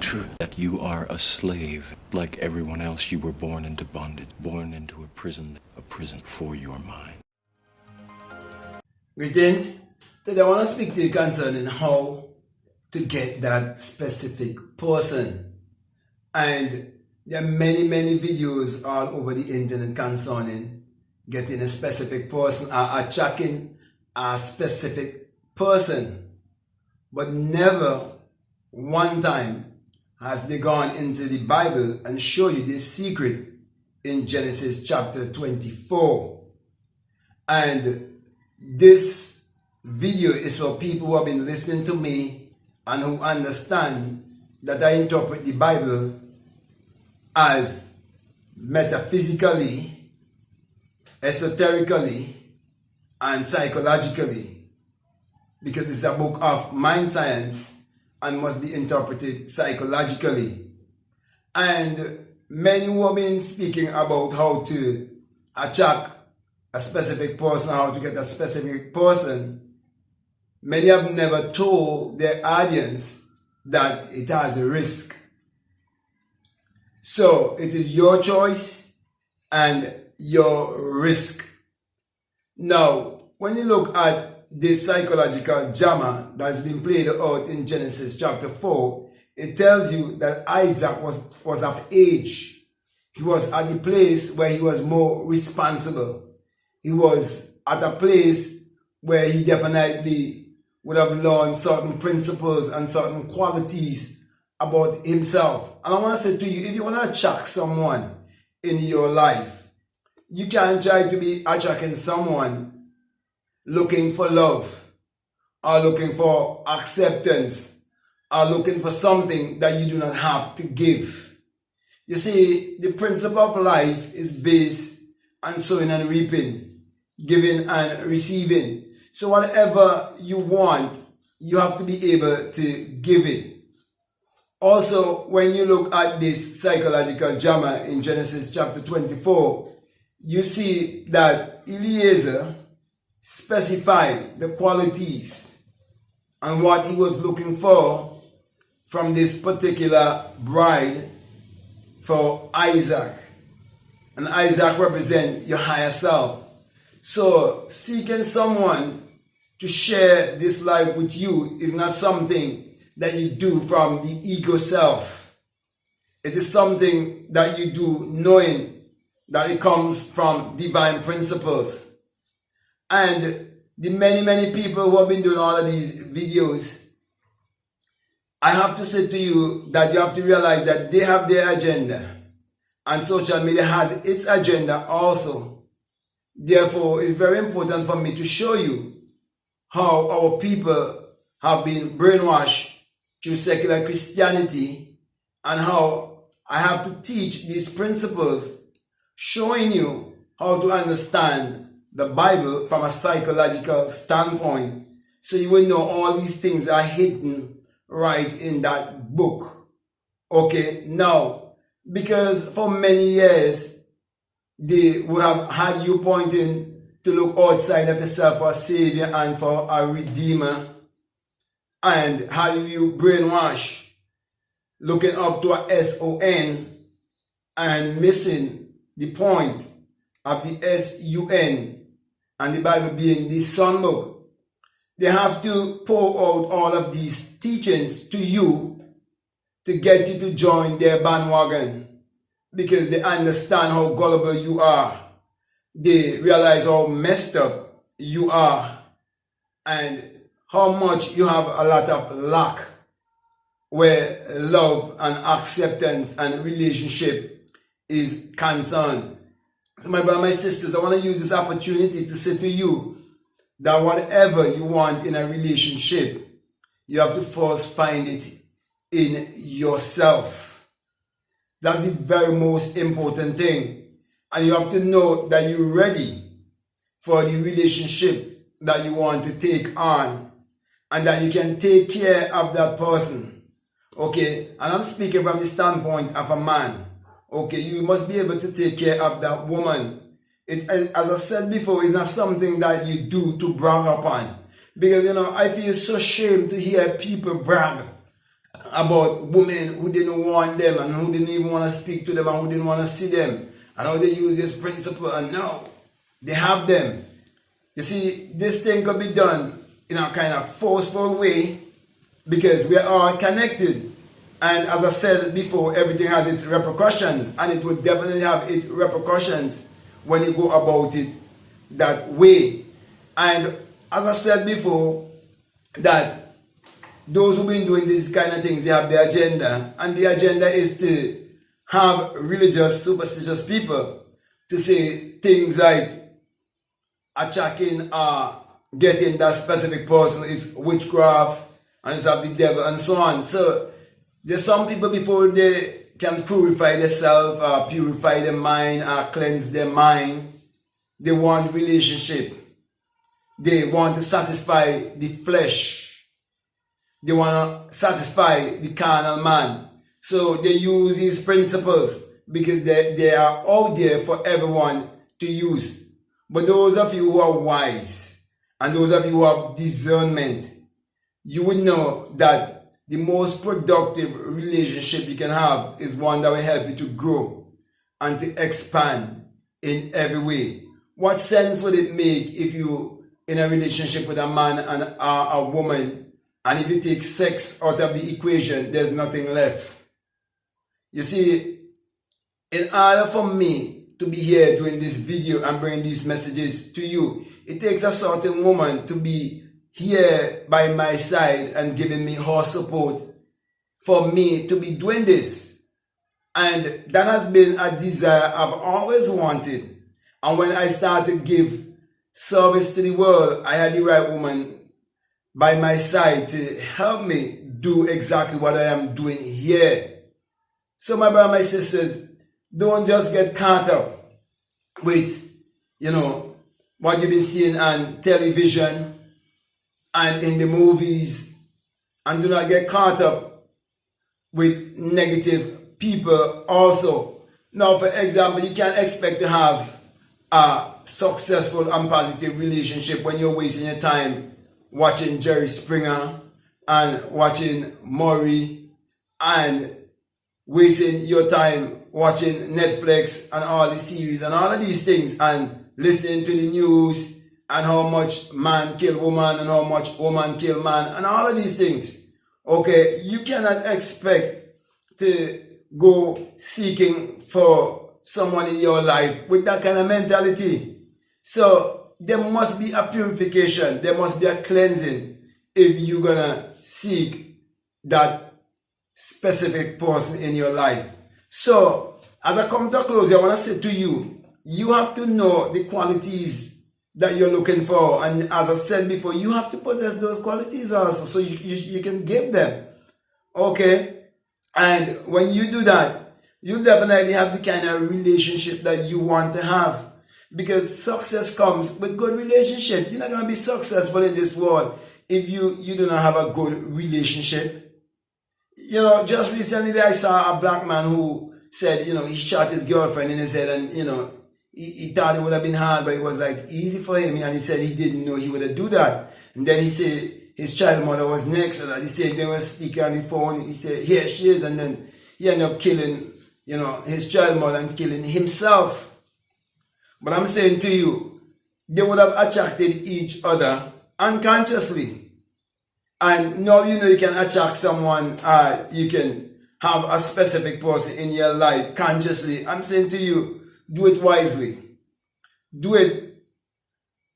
truth that you are a slave. Like everyone else, you were born into bondage, born into a prison for your mind. Greetings. Today I want to speak to you concerning how to get that specific person. And there are many videos all over the internet concerning getting a specific person or attracting a specific person. But never one time has they gone into the Bible and show you this secret in Genesis chapter 24. And this video is for people who have been listening to me and who understand that I interpret the Bible as metaphysically, esoterically, and psychologically, because it's a book of mind science and must be interpreted psychologically. And many who have been speaking about how to attract a specific person, how to get a specific person, many have never told their audience that it has a risk. So it is your choice and your risk. Now, when you look at this psychological drama that's been played out in Genesis chapter 4, it tells you that Isaac was of age. He was at the place where he was more responsible. He was at a place where he definitely would have learned certain principles and certain qualities about himself. And I want to say to you, if you want to attract someone in your life, you can't try to be attracting someone looking for love, or looking for acceptance, or looking for something that you do not have to give. You see, the principle of life is based on sowing and reaping, giving and receiving. So whatever you want, you have to be able to give it. Also, when you look at this psychological drama in Genesis chapter 24, you see that Eliezer specified the qualities and what he was looking for from this particular bride for Isaac. And Isaac represents your higher self. So seeking someone to share this life with you is not something that you do from the ego self. It is something that you do knowing that it comes from divine principles. And the many people who have been doing all of these videos, I have to say to you that you have to realize that they have their agenda, and social media has its agenda also. Therefore, it's very important for me to show you how our people have been brainwashed through secular Christianity, and how I have to teach these principles, showing you how to understand the Bible from a psychological standpoint, so you will know all these things are hidden right in that book. Okay, now, because for many years they would have had you pointing to look outside of yourself for a savior and for a redeemer, and how you brainwash, looking up to a SON and missing the point of the SUN, and the Bible being the Son book. They have to pour out all of these teachings to you to get you to join their bandwagon, because they understand how gullible you are. They realize how messed up you are and how much you have a lot of lack where love and acceptance and relationship is concerned. So my brothers and my sisters, I want to use this opportunity to say to you that whatever you want in a relationship, you have to first find it in yourself. That's the very most important thing. And you have to know that you're ready for the relationship that you want to take on, and that you can take care of that person. Okay, and I'm speaking from the standpoint of a man. Okay, you must be able to take care of that woman. It, as I said before, it's not something that you do to brag upon. Because, I feel so ashamed to hear people brag about women who didn't want them and who didn't even want to speak to them and who didn't want to see them, and how they use this principle, and now they have them. You see, this thing could be done in a kind of forceful way because we are all connected. And as I said before, everything has its repercussions, and it would definitely have its repercussions when you go about it that way. And as I said before, that those who've been doing these kind of things, they have their agenda, and the agenda is to have religious, superstitious people to say things like attacking or getting that specific person is witchcraft and it's of the devil and so on. So there's some people, before they can purify themselves or purify their mind or cleanse their mind, they want relationship. They want to satisfy the flesh. They want to satisfy the carnal man. So they use these principles because they are out there for everyone to use. But those of you who are wise and those of you who have discernment, you would know that the most productive relationship you can have is one that will help you to grow and to expand in every way. What sense would it make if you in a relationship with a man and a woman, and if you take sex out of the equation, there's nothing left? You see, in order for me to be here doing this video and bringing these messages to you, it takes a certain woman to be here by my side and giving me her support for me to be doing this. And that has been a desire I've always wanted. And when I started to give service to the world, I had the right woman by my side to help me do exactly what I am doing here. So my brother, my sisters, don't just get caught up with, what you've been seeing on television and in the movies, and do not get caught up with negative people also. Now, for example, you can't expect to have a successful and positive relationship when you're wasting your time watching Jerry Springer and watching Maury and wasting your time watching Netflix and all the series and all of these things and listening to the news and how much man kill woman and how much woman kill man and all of these things. Okay, you cannot expect to go seeking for someone in your life with that kind of mentality. So there must be a purification, there must be a cleansing if you're gonna seek that specific person in your life. So as I come to a close, I want to say to you, you have to know the qualities that you're looking for, and as I said before, you have to possess those qualities also so you can give them. Okay, and when you do that, you definitely have the kind of relationship that you want to have, because success comes with good relationship. You're not going to be successful in this world if you do not have a good relationship. Just recently I saw a black man who said, he shot his girlfriend in his head, and he thought it would have been hard, but it was like easy for him, and he said he didn't know he would have do that. And then he said his child mother was next, and he said they were speaking on the phone. He said, here she is, and then he ended up killing, his child mother and killing himself. But I'm saying to you, they would have attracted each other unconsciously. And now you can attract someone, you can have a specific person in your life consciously. I'm saying to you, do it wisely. Do it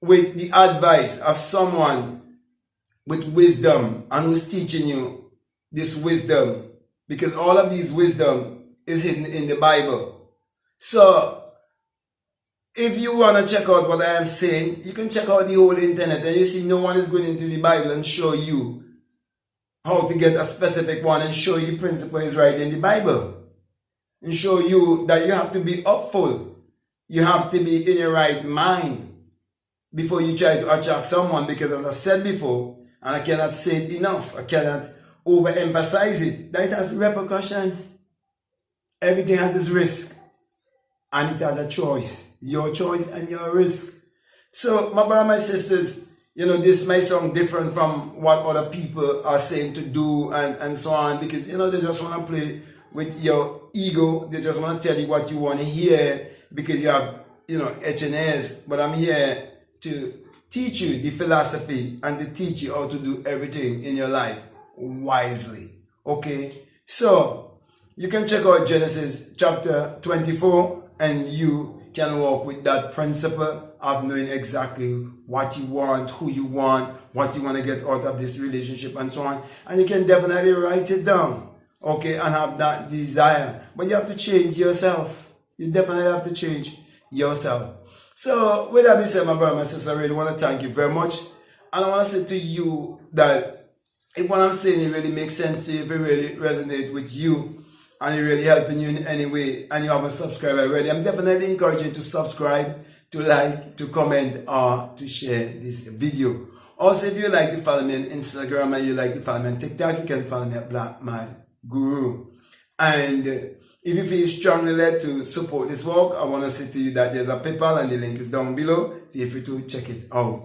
with the advice of someone with wisdom and who's teaching you this wisdom, because all of these wisdom is hidden in the Bible. So if you want to check out what I am saying, you can check out the whole internet, and you see no one is going into the Bible and show you how to get a specific one and show you the principle is right in the Bible. And show you that you have to be upful. You have to be in your right mind before you try to attract someone, because as I said before, and I cannot say it enough, I cannot overemphasize it, that it has repercussions. Everything has its risk, and it has a choice. Your choice and your risk. So, my brother, my sisters, you know, this may sound different from what other people are saying to do and so on, because, you know, they just want to play with your ego. They just want to tell you what you want to hear because you have, you know, HNS. But I'm here to teach you the philosophy and to teach you how to do everything in your life wisely. Okay? So, you can check out Genesis chapter 24 and you can walk with that principle of knowing exactly what you want, who you want, what you want to get out of this relationship and so on. And you can definitely write it down, okay, and have that desire. But you have to change yourself. You definitely have to change yourself. So with that being said, my brother, my sister, I really want to thank you very much. And I want to say to you that if what I'm saying it really makes sense to you, if it really resonates with you, and it really helping you in any way, and you haven't subscribed already, I'm definitely encouraging you to subscribe, to like, to comment, or to share this video. Also, if you like to follow me on Instagram and you like to follow me on TikTok, you can follow me at Black Man Guru. And if you feel strongly led to support this work, I want to say to you that there's a PayPal and the link is down below. Feel free to check it out.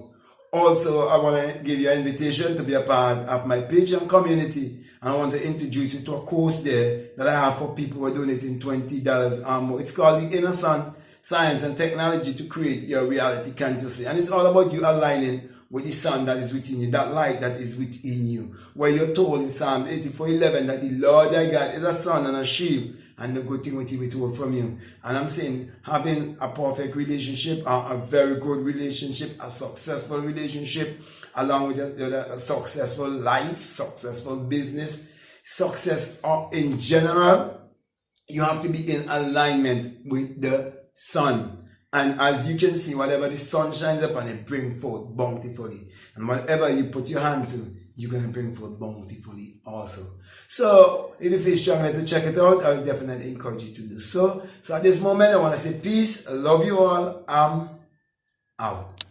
Also, I want to give you an invitation to be a part of my Patreon community. And I want to introduce you to a course there that I have for people who are donating $20 or more. It's called The Inner Sun, Science and Technology to Create Your Reality Consciously. And it's all about you aligning with the sun that is within you, that light that is within you. Where you're told in Psalm 84:11 that the Lord thy God is a sun and a shield, and no good thing will he withhold from you. And I'm saying having a perfect relationship, a very good relationship, a successful relationship, along with a successful life, successful business, success in general, you have to be in alignment with the sun. And as you can see, whatever the sun shines upon, it brings forth bountifully. And whatever you put your hand to, you're going to bring forth bountifully also. So, if you feel strongly to check it out, I would definitely encourage you to do so. So, at this moment, I want to say peace. I love you all. I'm out.